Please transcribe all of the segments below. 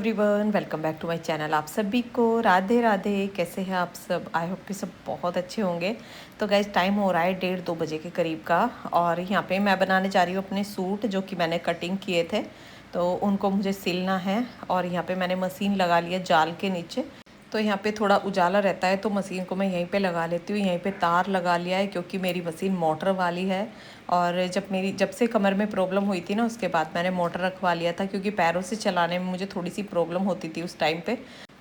Everyone, welcome back to my channel. आप सभी को राधे राधे। कैसे हैं आप सब? आई होप कि सब बहुत अच्छे होंगे। तो गाइज टाइम हो रहा है 1:30-2 बजे के करीब का, और यहाँ पे मैं बनाने जा रही हूँ अपने सूट जो कि मैंने कटिंग किए थे, तो उनको मुझे सिलना है। और यहाँ पे मैंने मशीन लगा लिया जाल के नीचे, तो यहाँ पे थोड़ा उजाला रहता है तो मशीन को मैं यहीं पे लगा लेती हूँ। यहीं पे तार लगा लिया है क्योंकि मेरी मशीन मोटर वाली है। और जब से कमर में प्रॉब्लम हुई थी ना, उसके बाद मैंने मोटर रखवा लिया था, क्योंकि पैरों से चलाने में मुझे थोड़ी सी प्रॉब्लम होती थी उस टाइम पे।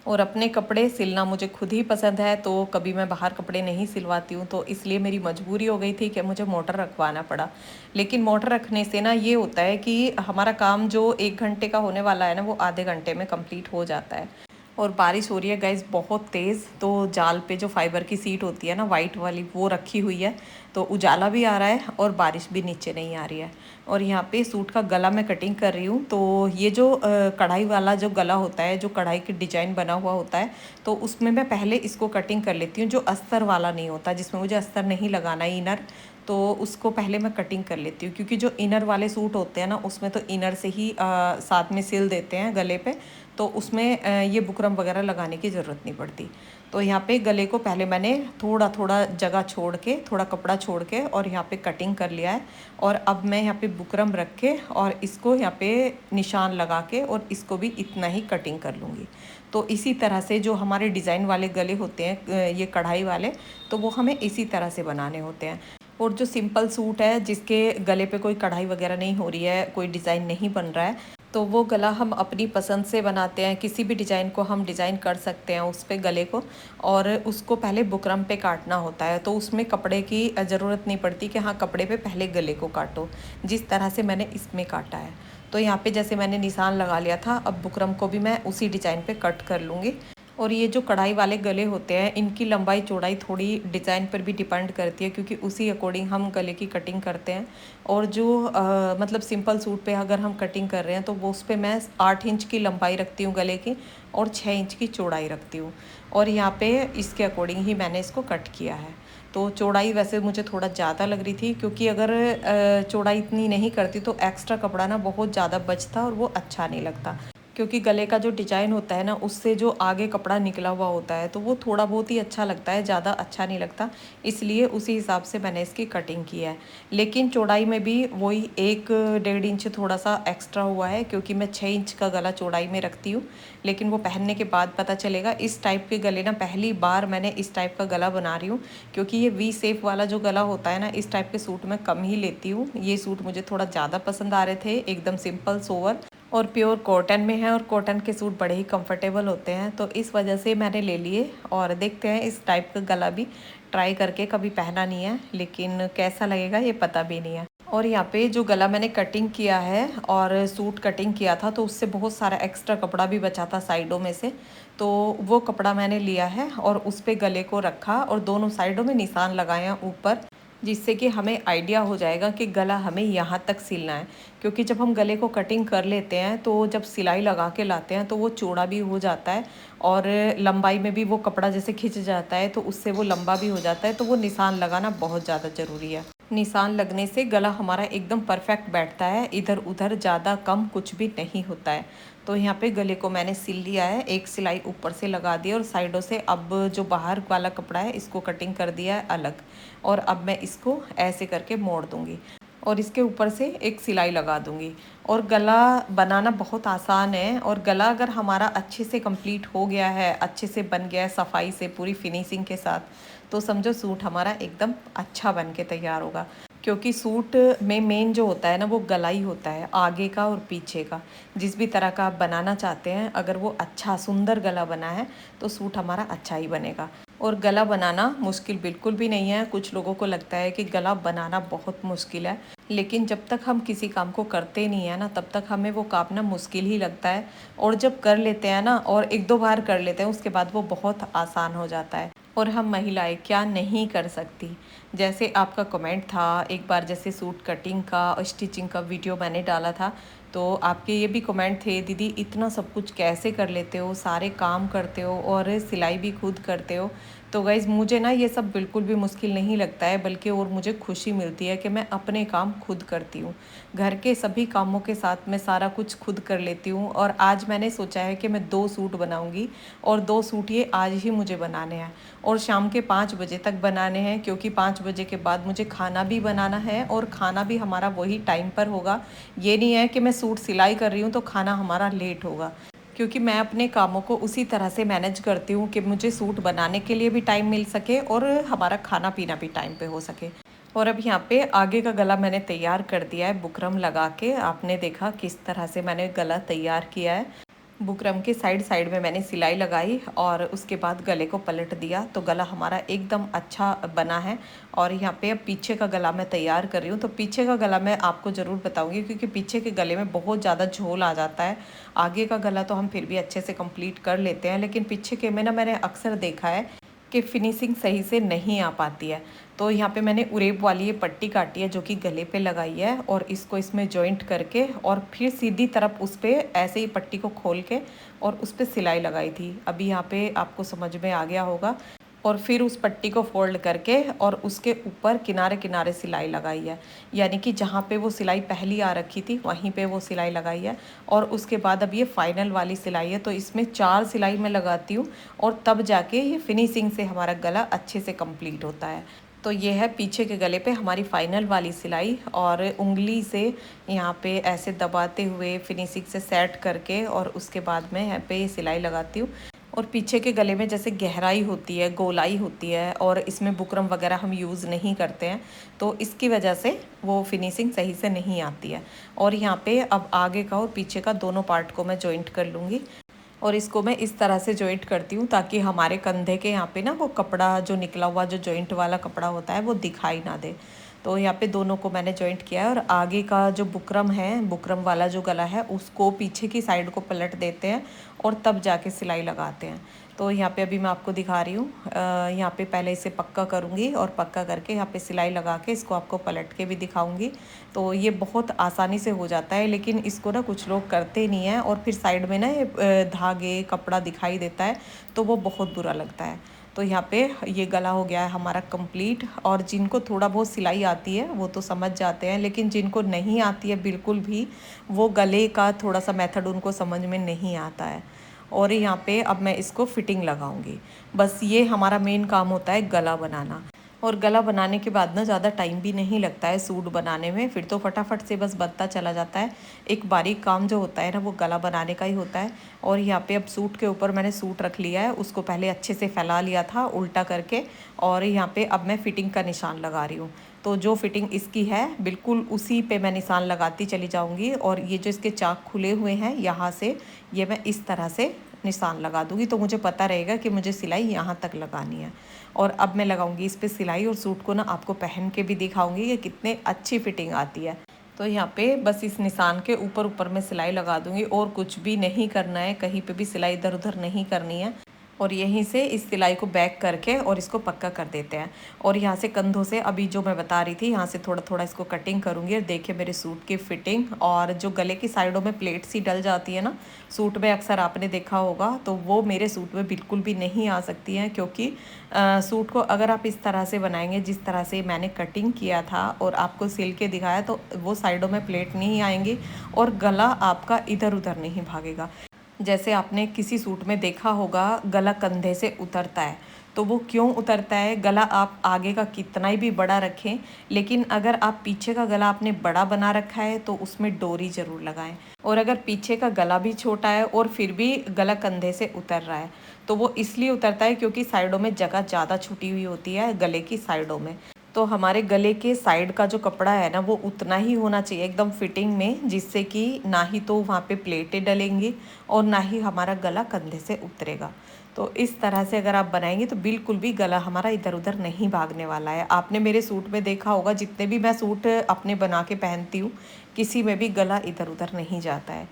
और अपने कपड़े सिलना मुझे खुद ही पसंद है, तो कभी मैं बाहर कपड़े नहीं सिलवाती हूँ, तो इसलिए मेरी मजबूरी हो गई थी कि मुझे मोटर रखवाना पड़ा। लेकिन मोटर रखने से ना ये होता है कि हमारा काम जो 1 घंटे का होने वाला है ना, वो आधे घंटे में कंप्लीट हो जाता है। और बारिश हो रही है गाइस बहुत तेज़, तो जाल पे जो फाइबर की सीट होती है ना वाइट वाली, वो रखी हुई है, तो उजाला भी आ रहा है और बारिश भी नीचे नहीं आ रही है। और यहाँ पे सूट का गला मैं कटिंग कर रही हूँ। तो ये जो कढ़ाई वाला जो गला होता है, जो कढ़ाई की डिजाइन बना हुआ होता है, तो उसमें मैं पहले इसको कटिंग कर लेती हूँ। जो अस्तर वाला नहीं होता, जिसमें मुझे अस्तर नहीं लगाना इनर, तो उसको पहले मैं कटिंग कर लेती हूँ। क्योंकि जो इनर वाले सूट होते हैं ना, उसमें तो इनर से ही साथ में सिल देते हैं गले पे, तो उसमें ये बुकरम वगैरह लगाने की ज़रूरत नहीं पड़ती। तो यहाँ पे गले को पहले मैंने थोड़ा थोड़ा जगह छोड़ के, थोड़ा कपड़ा छोड़ के, और यहाँ पे कटिंग कर लिया है। और अब मैं यहाँ पे बुकरम रख के और इसको यहाँ पे निशान लगा के और इसको भी इतना ही कटिंग कर लूँगी। तो इसी तरह से जो हमारे डिज़ाइन वाले गले होते हैं, ये कढ़ाई वाले, तो वो हमें इसी तरह से बनाने होते हैं। और जो सिंपल सूट है जिसके गले पे कोई कढ़ाई वगैरह नहीं हो रही है, कोई डिज़ाइन नहीं बन रहा है, तो वो गला हम अपनी पसंद से बनाते हैं। किसी भी डिज़ाइन को हम डिज़ाइन कर सकते हैं उस पे गले को, और उसको पहले बुकरम पे काटना होता है। तो उसमें कपड़े की ज़रूरत नहीं पड़ती कि हाँ कपड़े पे पहले गले को काटो, जिस तरह से मैंने इसमें काटा है। तो यहाँ पे जैसे मैंने निशान लगा लिया था, अब बुकरम को भी मैं उसी डिज़ाइन पे कट कर लूँगी। और ये जो कढ़ाई वाले गले होते हैं, इनकी लंबाई चौड़ाई थोड़ी डिज़ाइन पर भी डिपेंड करती है, क्योंकि उसी अकॉर्डिंग हम गले की कटिंग करते हैं। और जो मतलब सिंपल सूट पे अगर हम कटिंग कर रहे हैं, तो वो उस पर मैं 8 इंच की लंबाई रखती हूँ गले की, और 6 इंच की चौड़ाई रखती हूँ। और यहाँ पे इसके अकॉर्डिंग ही मैंने इसको कट किया है। तो चौड़ाई वैसे मुझे थोड़ा ज़्यादा लग रही थी, क्योंकि अगर चौड़ाई इतनी नहीं करती तो एक्स्ट्रा कपड़ा ना बहुत ज़्यादा बचता और वो अच्छा नहीं लगता। क्योंकि गले का जो डिज़ाइन होता है ना, उससे जो आगे कपड़ा निकला हुआ होता है, तो वो थोड़ा बहुत ही अच्छा लगता है, ज़्यादा अच्छा नहीं लगता। इसलिए उसी हिसाब से मैंने इसकी कटिंग की है। लेकिन चौड़ाई में भी वही 1-1.5 इंच थोड़ा सा एक्स्ट्रा हुआ है, क्योंकि मैं 6 इंच का गला चौड़ाई में रखती हूँ। लेकिन वो पहनने के बाद पता चलेगा। इस टाइप के गले ना पहली बार मैंने इस टाइप का गला बना रही हूँ, क्योंकि ये वी शेप वाला जो गला होता है ना, इस टाइप के सूट मैं कम ही लेती हूँ। ये सूट मुझे थोड़ा ज़्यादा पसंद आ रहे थे, एकदम सिंपल सोवर और प्योर कॉटन में है, और कॉटन के सूट बड़े ही कंफर्टेबल होते हैं, तो इस वजह से मैंने ले लिए। और देखते हैं, इस टाइप का गला भी ट्राई करके, कभी पहना नहीं है, लेकिन कैसा लगेगा ये पता भी नहीं है। और यहाँ पे जो गला मैंने कटिंग किया है और सूट कटिंग किया था, तो उससे बहुत सारा एक्स्ट्रा कपड़ा भी बचा था साइडों में से, तो वो कपड़ा मैंने लिया है और उस पर गले को रखा और दोनों साइडों में निशान लगाया ऊपर, जिससे कि हमें आइडिया हो जाएगा कि गला हमें यहाँ तक सिलना है। क्योंकि जब हम गले को कटिंग कर लेते हैं, तो जब सिलाई लगा के लाते हैं, तो वो चौड़ा भी हो जाता है, और लंबाई में भी वो कपड़ा जैसे खिंच जाता है, तो उससे वो लंबा भी हो जाता है। तो वो निशान लगाना बहुत ज़्यादा ज़रूरी है। निशान लगने से गला हमारा एकदम परफेक्ट बैठता है, इधर उधर ज़्यादा कम कुछ भी नहीं होता है। तो यहाँ पे गले को मैंने सिल लिया है, एक सिलाई ऊपर से लगा दी और साइडों से अब जो बाहर वाला कपड़ा है इसको कटिंग कर दिया है अलग। और अब मैं इसको ऐसे करके मोड़ दूँगी और इसके ऊपर से एक सिलाई लगा दूँगी। और गला बनाना बहुत आसान है, और गला अगर हमारा अच्छे से कंप्लीट हो गया है, अच्छे से बन गया है सफाई से, पूरी फिनिशिंग के साथ, तो समझो सूट हमारा एकदम अच्छा बन के तैयार होगा। क्योंकि सूट में मेन जो होता है ना, वो गला ही होता है, आगे का और पीछे का। जिस भी तरह का आप बनाना चाहते हैं, अगर वो अच्छा सुंदर गला बना है, तो सूट हमारा अच्छा ही बनेगा। और गला बनाना मुश्किल बिल्कुल भी नहीं है। कुछ लोगों को लगता है कि गला बनाना बहुत मुश्किल है, लेकिन जब तक हम किसी काम को करते नहीं है ना, तब तक हमें वो काम ना मुश्किल ही लगता है। और जब कर लेते हैं ना, और 1-2 बार कर लेते हैं, उसके बाद वो बहुत आसान हो जाता है। और हम महिलाएं क्या नहीं कर सकती। जैसे आपका कमेंट था एक बार, जैसे सूट कटिंग का और स्टिचिंग का वीडियो मैंने डाला था, तो आपके ये भी कमेंट थे, दीदी इतना सब कुछ कैसे कर लेते हो, सारे काम करते हो और सिलाई भी खुद करते हो। तो गाइज़ मुझे ना ये सब बिल्कुल भी मुश्किल नहीं लगता है, बल्कि और मुझे खुशी मिलती है कि मैं अपने काम खुद करती हूँ। घर के सभी कामों के साथ मैं सारा कुछ खुद कर लेती हूँ। और आज मैंने सोचा है कि मैं 2 सूट बनाऊँगी और 2 सूट ये आज ही मुझे बनाने हैं और शाम के 5 बजे तक बनाने हैं, क्योंकि 5 बजे के बाद मुझे खाना भी बनाना है और खाना भी हमारा वही टाइम पर होगा। ये नहीं है कि मैं सूट सिलाई कर रही हूँ तो खाना हमारा लेट होगा, क्योंकि मैं अपने कामों को उसी तरह से मैनेज करती हूँ कि मुझे सूट बनाने के लिए भी टाइम मिल सके और हमारा खाना पीना भी टाइम पे हो सके। और अब यहाँ पे आगे का गला मैंने तैयार कर दिया है बुकरम लगा के। आपने देखा किस तरह से मैंने गला तैयार किया है। बुकरम के साइड साइड में मैंने सिलाई लगाई और उसके बाद गले को पलट दिया, तो गला हमारा एकदम अच्छा बना है। और यहाँ पे अब पीछे का गला मैं तैयार कर रही हूँ। तो पीछे का गला मैं आपको ज़रूर बताऊँगी, क्योंकि पीछे के गले में बहुत ज़्यादा झोल आ जाता है। आगे का गला तो हम फिर भी अच्छे से कंप्लीट कर लेते हैं, लेकिन पीछे के में ना मैंने अक्सर देखा है कि फिनिशिंग सही से नहीं आ पाती है। तो यहाँ पे मैंने उरेब वाली ये पट्टी काटी है जो कि गले पे लगाई है, और इसको इसमें जॉइंट करके और फिर सीधी तरफ उस पर ऐसे ही पट्टी को खोल के और उस पर सिलाई लगाई थी। अभी यहाँ पे आपको समझ में आ गया होगा। और फिर उस पट्टी को फोल्ड करके और उसके ऊपर किनारे किनारे सिलाई लगाई है, यानी कि जहाँ पे वो सिलाई पहली आ रखी थी वहीं पे वो सिलाई लगाई है। और उसके बाद अब ये फाइनल वाली सिलाई है, तो इसमें 4 सिलाई मैं लगाती हूँ और तब जाके ये फिनिशिंग से हमारा गला अच्छे से कंप्लीट होता है। तो ये है पीछे के गले पे हमारी फाइनल वाली सिलाई, और उंगली से यहाँ पे ऐसे दबाते हुए फिनिशिंग से सेट करके और उसके बाद में यहाँ पे ये सिलाई लगाती हूँ। और पीछे के गले में जैसे गहराई होती है, गोलाई होती है, और इसमें बुकरम वगैरह हम यूज़ नहीं करते हैं, तो इसकी वजह से वो फिनिशिंग सही से नहीं आती है। और यहाँ पे अब आगे का और पीछे का दोनों पार्ट को मैं जॉइंट कर लूँगी। और इसको मैं इस तरह से जॉइंट करती हूँ ताकि हमारे कंधे के यहाँ पे ना वो कपड़ा जो निकला हुआ जो जॉइंट वाला कपड़ा होता है वो दिखाई ना दे। तो यहाँ पे दोनों को मैंने जॉइंट किया है। और आगे का जो बुकरम है, बुकरम वाला जो गला है, उसको पीछे की साइड को पलट देते हैं और तब जाके सिलाई लगाते हैं। तो यहाँ पे अभी मैं आपको दिखा रही हूँ। यहाँ पे पहले इसे पक्का करूँगी और पक्का करके यहाँ पे सिलाई लगा के इसको आपको पलट के भी दिखाऊँगी। तो ये बहुत आसानी से हो जाता है, लेकिन इसको ना कुछ लोग करते नहीं हैं और फिर साइड में ना ये धागे कपड़ा दिखाई देता है, तो वो बहुत बुरा लगता है। तो यहाँ पे ये गला हो गया है हमारा कंप्लीट। और जिनको थोड़ा बहुत सिलाई आती है वो तो समझ जाते हैं, लेकिन जिनको नहीं आती है बिल्कुल भी, वो गले का थोड़ा सा मेथड उनको समझ में नहीं आता है। और यहाँ पे अब मैं इसको फिटिंग लगाऊंगी। बस ये हमारा मेन काम होता है गला बनाना। और गला बनाने के बाद ना ज़्यादा टाइम भी नहीं लगता है सूट बनाने में, फिर तो फटाफट से बस बनता चला जाता है। एक बारीक काम जो होता है ना वो गला बनाने का ही होता है। और यहाँ पे अब सूट के ऊपर मैंने सूट रख लिया है, उसको पहले अच्छे से फैला लिया था उल्टा करके। और यहाँ पे अब मैं फ़िटिंग का निशान लगा रही हूँ। तो जो फिटिंग इसकी है बिल्कुल उसी पे मैं निशान लगाती चली जाऊँगी। और ये जो इसके चाक खुले हुए हैं यहाँ से, ये मैं इस तरह से निशान लगा दूँगी, तो मुझे पता रहेगा कि मुझे सिलाई यहाँ तक लगानी है। और अब मैं लगाऊंगी इस पर सिलाई, और सूट को ना आपको पहन के भी दिखाऊंगी कि कितने अच्छी फिटिंग आती है। तो यहाँ पे बस इस निशान के ऊपर ऊपर में सिलाई लगा दूंगी, और कुछ भी नहीं करना है, कहीं पे भी सिलाई इधर उधर नहीं करनी है। और यहीं से इस सिलाई को बैक करके और इसको पक्का कर देते हैं। और यहाँ से कंधों से अभी जो मैं बता रही थी, यहाँ से थोड़ा थोड़ा इसको कटिंग करूँगी। और देखिए मेरे सूट की फिटिंग, और जो गले की साइडों में प्लेट सी डल जाती है ना सूट में, अक्सर आपने देखा होगा, तो वो मेरे सूट में बिल्कुल भी नहीं आ सकती हैं। क्योंकि सूट को अगर आप इस तरह से बनाएंगे जिस तरह से मैंने कटिंग किया था और आपको सिल के दिखाया, तो वो साइडों में प्लेट नहीं आएंगी और गला आपका इधर उधर नहीं भागेगा। जैसे आपने किसी सूट में देखा होगा गला कंधे से उतरता है, तो वो क्यों उतरता है? गला आप आगे का कितना ही भी बड़ा रखें, लेकिन अगर आप पीछे का गला आपने बड़ा बना रखा है तो उसमें डोरी ज़रूर लगाएं। और अगर पीछे का गला भी छोटा है और फिर भी गला कंधे से उतर रहा है, तो वो इसलिए उतरता है क्योंकि साइडों में जगह ज़्यादा छुटी हुई होती है गले की साइडों में। तो हमारे गले के साइड का जो कपड़ा है ना वो उतना ही होना चाहिए एकदम फिटिंग में, जिससे कि ना ही तो वहाँ पे प्लेटें डलेंगी और ना ही हमारा गला कंधे से उतरेगा। तो इस तरह से अगर आप बनाएंगे तो बिल्कुल भी गला हमारा इधर उधर नहीं भागने वाला है। आपने मेरे सूट में देखा होगा, जितने भी मैं सूट अपने बना के पहनती हूँ, किसी में भी गला इधर उधर नहीं जाता है।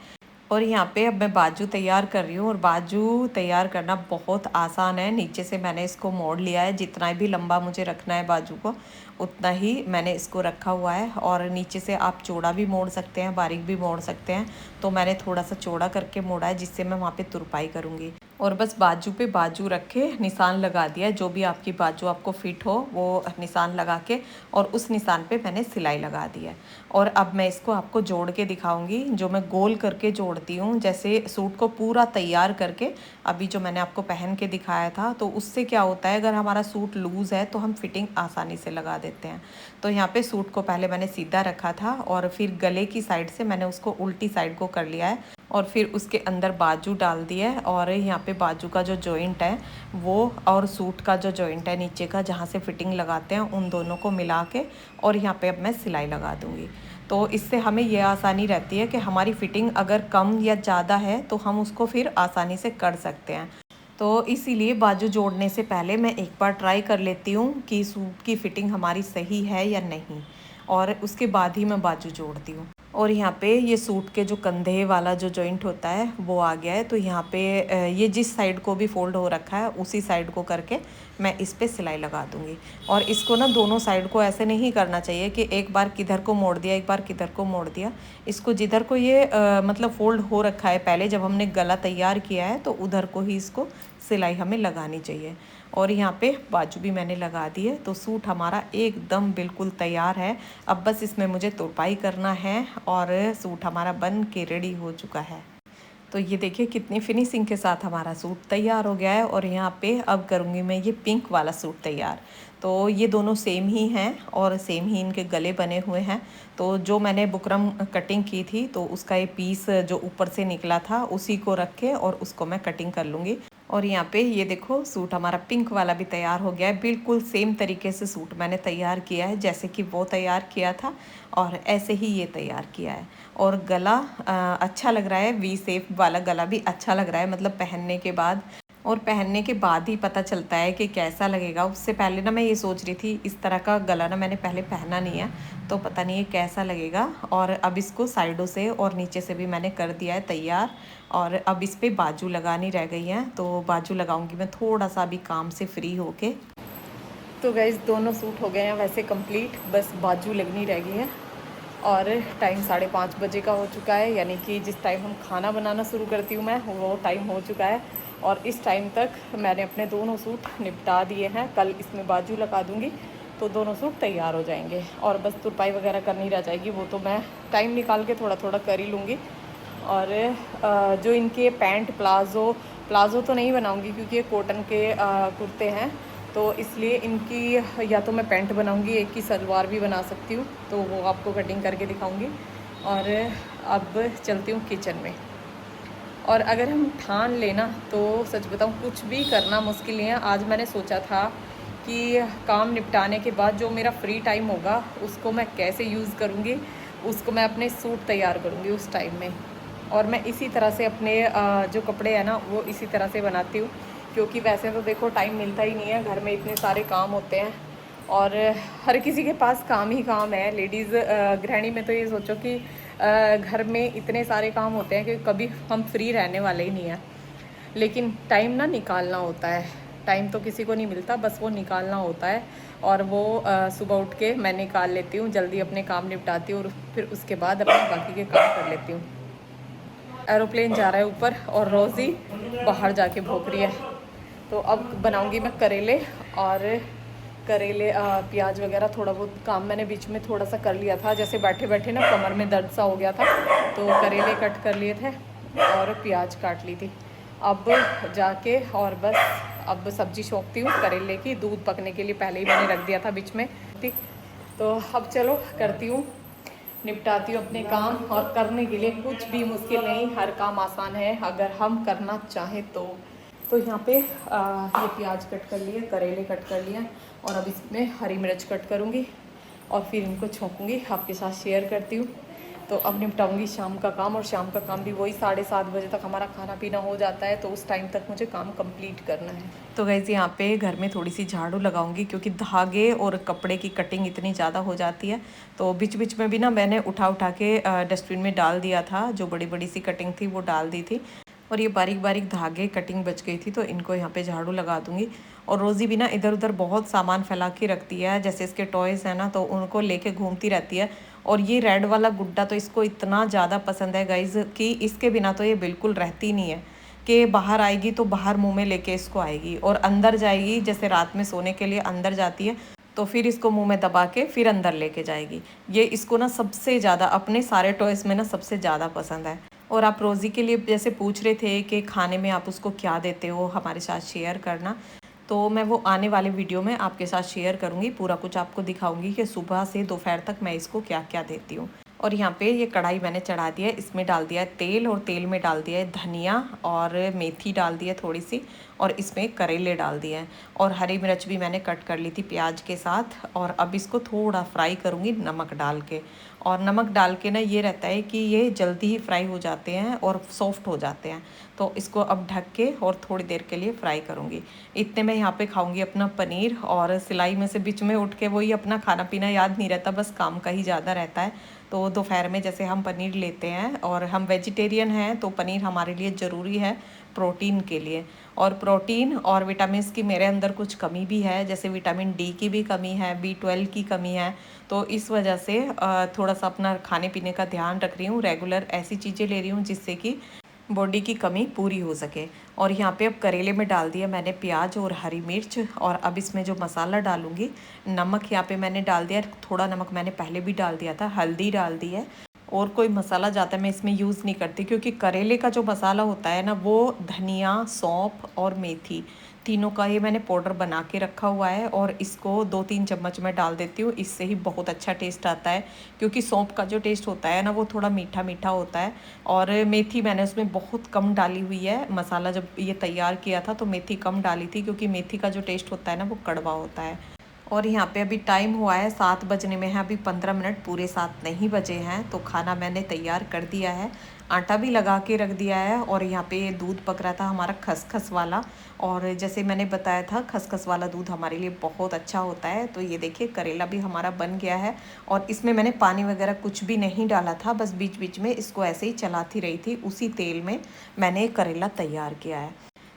और यहाँ पे अब मैं बाजू तैयार कर रही हूँ, और बाजू तैयार करना बहुत आसान है। नीचे से मैंने इसको मोड़ लिया है, जितना भी लंबा मुझे रखना है बाजू को उतना ही मैंने इसको रखा हुआ है। और नीचे से आप चौड़ा भी मोड़ सकते हैं, बारीक भी मोड़ सकते हैं। तो मैंने थोड़ा सा चौड़ा करके मोड़ा है, जिससे मैं वहाँ पे तुरपाई करूँगी। और बस बाजू पे बाजू रख के निशान लगा दिया है, जो भी आपकी बाजू आपको फिट हो वो निशान लगा के, और उस निशान पे मैंने सिलाई लगा दी है। और अब मैं इसको आपको जोड़ के दिखाऊंगी, जो मैं गोल करके जोड़ती हूँ, जैसे सूट को पूरा तैयार करके। अभी जो मैंने आपको पहन के दिखाया था, तो उससे क्या होता है, अगर हमारा सूट लूज़ है तो हम फिटिंग आसानी से लगा देते हैं। तो यहाँ पे सूट को पहले मैंने सीधा रखा था, और फिर गले की साइड से मैंने उसको उल्टी साइड को कर लिया है, और फिर उसके अंदर बाजू डाल दिया है। और यहाँ पे बाजू का जो जॉइंट है वो, और सूट का जो जॉइंट है नीचे का, जहाँ से फिटिंग लगाते हैं, उन दोनों को मिला के, और यहाँ पे अब मैं सिलाई लगा दूँगी। तो इससे हमें ये आसानी रहती है कि हमारी फिटिंग अगर कम या ज़्यादा है तो हम उसको फिर आसानी से कर सकते हैं। तो इसीलिए बाजू जोड़ने से पहले मैं एक बार ट्राई कर लेती हूँ कि सूट की फ़िटिंग हमारी सही है या नहीं, और उसके बाद ही मैं बाजू जोड़ती हूँ। और यहाँ पे ये सूट के जो कंधे वाला जो जॉइंट होता है वो आ गया है। तो यहाँ पे ये जिस साइड को भी फोल्ड हो रखा है उसी साइड को करके मैं इस पे सिलाई लगा दूँगी। और इसको ना दोनों साइड को ऐसे नहीं करना चाहिए कि एक बार किधर को मोड़ दिया, एक बार किधर को मोड़ दिया। इसको जिधर को ये मतलब फोल्ड हो रखा है पहले जब हमने गला तैयार किया है, तो उधर को ही इसको सिलाई हमें लगानी चाहिए। और यहाँ पे बाजू भी मैंने लगा दी है। तो सूट हमारा एकदम बिल्कुल तैयार है। अब बस इसमें मुझे तुरपाई करना है, और सूट हमारा बन के रेडी हो चुका है। तो ये देखिए कितनी फिनिशिंग के साथ हमारा सूट तैयार हो गया है। और यहाँ पे अब करूँगी मैं ये पिंक वाला सूट तैयार। तो ये दोनों सेम ही हैं, और सेम ही इनके गले बने हुए हैं। तो जो मैंने बुकरम कटिंग की थी, तो उसका ये पीस जो ऊपर से निकला था उसी को रख के और उसको मैं कटिंग कर लूँगी। और यहाँ पे ये देखो सूट हमारा पिंक वाला भी तैयार हो गया है। बिल्कुल सेम तरीके से सूट मैंने तैयार किया है, जैसे कि वो तैयार किया था, और ऐसे ही ये तैयार किया है। और गला अच्छा लग रहा है, वी शेप वाला गला भी अच्छा लग रहा है, मतलब पहनने के बाद। और पहनने के बाद ही पता चलता है कि कैसा लगेगा। उससे पहले ना मैं ये सोच रही थी, इस तरह का गला ना मैंने पहले पहना नहीं है, तो पता नहीं ये कैसा लगेगा। और अब इसको साइडों से और नीचे से भी मैंने कर दिया है तैयार। और अब इस पर बाजू लगानी रह गई है, तो बाजू लगाऊंगी मैं थोड़ा सा अभी काम से फ्री होके। तो गाइस दोनों सूट हो गए हैं वैसे कंप्लीट, बस बाजू लगनी रह गई है। और टाइम 5:30 बजे का हो चुका है, यानी कि जिस टाइम हम खाना बनाना शुरू करती हूँ मैं, वो टाइम हो चुका है। और इस टाइम तक मैंने अपने दोनों सूट निपटा दिए हैं। कल इसमें बाजू लगा दूँगी तो दोनों सूट तैयार हो जाएंगे। और बस तुरपाई वगैरह करनी रह जाएगी, वो तो मैं टाइम निकाल के थोड़ा थोड़ा कर ही लूँगी। और जो इनके पैंट प्लाज़ो तो नहीं बनाऊँगी, क्योंकि ये कॉटन के कुर्ते हैं, तो इसलिए इनकी या तो मैं पैंट बनाऊंगी, एक की सलवार भी बना सकती हूँ, तो वो आपको कटिंग करके दिखाऊंगी। और अब चलती हूँ किचन में। और अगर हम ठान लेना तो सच बताऊँ कुछ भी करना मुश्किल नहीं है। आज मैंने सोचा था कि काम निपटाने के बाद जो मेरा फ्री टाइम होगा उसको मैं कैसे यूज़ करूँगी, उसको मैं अपने सूट तैयार करूँगी उस टाइम में। और मैं इसी तरह से अपने जो कपड़े हैं ना वो इसी तरह से बनाती हूँ, क्योंकि वैसे तो देखो टाइम मिलता ही नहीं है, घर में इतने सारे काम होते हैं, और हर किसी के पास काम ही काम है। लेडीज़ गृहिणी में तो ये सोचो कि घर में इतने सारे काम होते हैं कि कभी हम फ्री रहने वाले ही नहीं हैं। लेकिन टाइम ना निकालना होता है, टाइम तो किसी को नहीं मिलता, बस वो निकालना होता है। और वो सुबह उठ के मैं निकाल लेती हूँ, जल्दी अपने काम निपटाती हूँ, और फिर उसके बाद अपने बाकी के काम कर लेती हूँ। एरोप्लेन जा रहा है ऊपर और रोज़ी बाहर जाके भौंक रही है। तो अब बनाऊंगी मैं करेले, और करेले प्याज वगैरह थोड़ा बहुत काम मैंने बीच में थोड़ा सा कर लिया था, जैसे बैठे बैठे ना कमर में दर्द सा हो गया था, तो करेले कट कर लिए थे और प्याज काट ली थी। अब जाके और बस अब सब्ज़ी छोंकती हूँ करेले की, दूध पकने के लिए पहले ही मैंने रख दिया था बीच में। तो अब चलो करती हूँ, निपटाती हूँ अपने काम। और करने के लिए कुछ भी मुश्किल नहीं, हर काम आसान है अगर हम करना चाहें तो यहाँ पे ये प्याज कट कर लिए, करेले कट कर लिए, और अब इसमें हरी मिर्च कट करूँगी और फिर इनको छोंकूँगी, आपके साथ शेयर करती हूँ। तो अब निपटाऊंगी शाम का काम, और शाम का काम भी वही 7:30 बजे तक हमारा खाना पीना हो जाता है, तो उस टाइम तक मुझे काम कंप्लीट करना है। तो गाइस यहाँ पे घर में थोड़ी सी झाड़ू लगाऊंगी, क्योंकि धागे और कपड़े की कटिंग इतनी ज़्यादा हो जाती है। तो बीच बीच में भी ना मैंने उठा उठा के डस्टबिन में डाल दिया था, जो बड़ी बड़ी सी कटिंग थी वो डाल दी थी। और ये बारीक बारीक धागे कटिंग बच गई थी, तो इनको यहाँ पे झाड़ू लगा दूंगी। और रोज़ी भी ना इधर उधर बहुत सामान फैला के रखती है, जैसे इसके टॉयज़ हैं ना, तो उनको लेके घूमती रहती है। और ये रेड वाला गुड्डा तो इसको इतना ज़्यादा पसंद है गाइज, कि इसके बिना तो ये बिल्कुल रहती नहीं है। कि बाहर आएगी तो बाहर मुंह में लेके इसको आएगी, और अंदर जाएगी, जैसे रात में सोने के लिए अंदर जाती है, तो फिर इसको मुंह में दबा के फिर अंदर लेके जाएगी। ये इसको ना सबसे ज़्यादा अपने सारे टॉयज़ में ना सबसे ज़्यादा पसंद है। और आप रोज़ी के लिए जैसे पूछ रहे थे कि खाने में आप उसको क्या देते हो, हमारे साथ शेयर करना। तो मैं वो आने वाले वीडियो में आपके साथ शेयर करूँगी, पूरा कुछ आपको दिखाऊंगी कि सुबह से दोपहर तक मैं इसको क्या क्या देती हूँ। और यहाँ पे ये कढ़ाई मैंने चढ़ा दिया है, इसमें डाल दिया है तेल, और तेल में डाल दिया है धनिया और मेथी डाल दी है थोड़ी सी, और इसमें करेले डाल दिए हैं। और हरी मिर्च भी मैंने कट कर ली थी प्याज के साथ। और अब इसको थोड़ा फ्राई करूँगी नमक डाल के। और नमक डाल के ना ये रहता है कि ये जल्दी ही फ्राई हो जाते हैं और सॉफ्ट हो जाते हैं। तो इसको अब ढक के और थोड़ी देर के लिए फ्राई करूँगी। इतने में यहाँ पे खाऊंगी अपना पनीर, और सिलाई में से बीच में उठ के वही अपना खाना पीना याद नहीं रहता, बस काम का ही ज़्यादा रहता है। तो दोपहर में जैसे हम पनीर लेते हैं, और हम वेजिटेरियन हैं, तो पनीर हमारे लिए ज़रूरी है प्रोटीन के लिए। और प्रोटीन और विटामिन की मेरे अंदर कुछ कमी भी है, जैसे विटामिन डी की भी कमी है, B12 की कमी है। तो इस वजह से थोड़ा सा अपना खाने पीने का ध्यान रख रही हूँ, रेगुलर ऐसी चीज़ें ले रही हूँ जिससे कि बॉडी की कमी पूरी हो सके। और यहाँ पे अब करेले में डाल दिया मैंने प्याज और हरी मिर्च। और अब इसमें जो मसाला डालूंगी, नमक यहाँ पे मैंने डाल दिया, थोड़ा नमक मैंने पहले भी डाल दिया था, हल्दी डाल दी है। और कोई मसाला ज़्यादा मैं इसमें यूज़ नहीं करती, क्योंकि करेले का जो मसाला होता है ना, वो धनिया, सौंफ और मेथी, तीनों का ये मैंने पाउडर बना के रखा हुआ है। और इसको 2-3 चम्मच मैं डाल देती हूँ, इससे ही बहुत अच्छा टेस्ट आता है। क्योंकि सौंफ का जो टेस्ट होता है ना, वो थोड़ा मीठा मीठा होता है। और मेथी मैंने उसमें बहुत कम डाली हुई है, मसाला जब ये तैयार किया था तो मेथी कम डाली थी, क्योंकि मेथी का जो टेस्ट होता है ना, वो कड़वा होता है। और यहाँ पे अभी टाइम हुआ है 7 बजने में है, अभी 15 मिनट पूरे 7 नहीं बजे हैं। तो खाना मैंने तैयार कर दिया है, आटा भी लगा के रख दिया है। और यहाँ पे दूध पक रहा था हमारा खसखस वाला, और जैसे मैंने बताया था खसखस वाला दूध हमारे लिए बहुत अच्छा होता है। तो ये देखिए करेला भी हमारा बन गया है, और इसमें मैंने पानी वगैरह कुछ भी नहीं डाला था, बस बीच बीच में इसको ऐसे ही चलाती रही थी, उसी तेल में मैंने करेला तैयार किया है।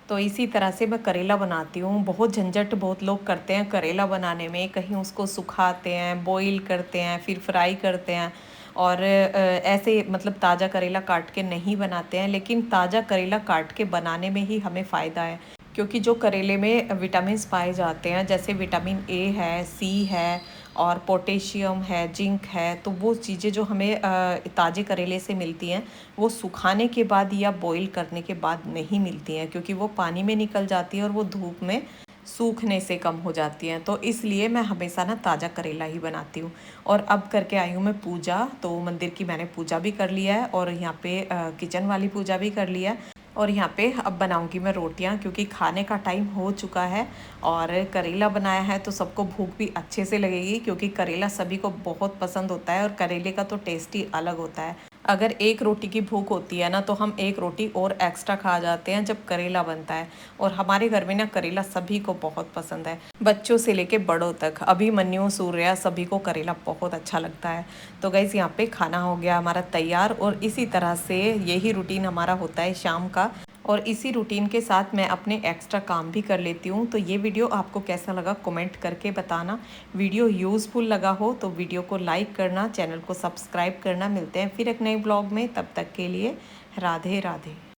तो इसी तरह से मैं करेला बनाती हूँ। बहुत झंझट बहुत लोग करते हैं करेला बनाने में, कहीं उसको सुखाते हैं, बॉईल करते हैं, फिर फ्राई करते हैं, और ऐसे मतलब ताज़ा करेला काट के नहीं बनाते हैं। लेकिन ताज़ा करेला काट के बनाने में ही हमें फ़ायदा है, क्योंकि जो करेले में विटामिन्स पाए जाते हैं, जैसे विटामिन ए है, सी है, और पोटेशियम है, जिंक है, तो वो चीज़ें जो हमें ताज़े करेले से मिलती हैं, वो सुखाने के बाद या बॉईल करने के बाद नहीं मिलती हैं, क्योंकि वो पानी में निकल जाती है और वो धूप में सूखने से कम हो जाती हैं। तो इसलिए मैं हमेशा ना ताज़ा करेला ही बनाती हूँ। और अब करके आई हूँ मैं पूजा, तो मंदिर की मैंने पूजा भी कर लिया है, और यहाँ पे किचन वाली पूजा भी कर लिया है। और यहाँ पे अब बनाऊंगी मैं रोटियाँ, क्योंकि खाने का टाइम हो चुका है। और करेला बनाया है तो सबको भूख भी अच्छे से लगेगी, क्योंकि करेला सभी को बहुत पसंद होता है, और करेले का तो टेस्ट ही अलग होता है। अगर एक रोटी की भूख होती है ना, तो हम एक रोटी और एक्स्ट्रा खा जाते हैं जब करेला बनता है। और हमारे घर में ना करेला सभी को बहुत पसंद है, बच्चों से लेके बड़ों तक, अभिमन्यु, सूर्या, सभी को करेला बहुत अच्छा लगता है। तो गाइस यहाँ पे खाना हो गया हमारा तैयार, और इसी तरह से यही रूटीन हमारा होता है शाम का। और इसी रूटीन के साथ मैं अपने एक्स्ट्रा काम भी कर लेती हूँ। तो ये वीडियो आपको कैसा लगा कमेंट करके बताना। वीडियो यूज़फुल लगा हो तो वीडियो को लाइक करना, चैनल को सब्सक्राइब करना। मिलते हैं फिर एक नए ब्लॉग में, तब तक के लिए राधे राधे।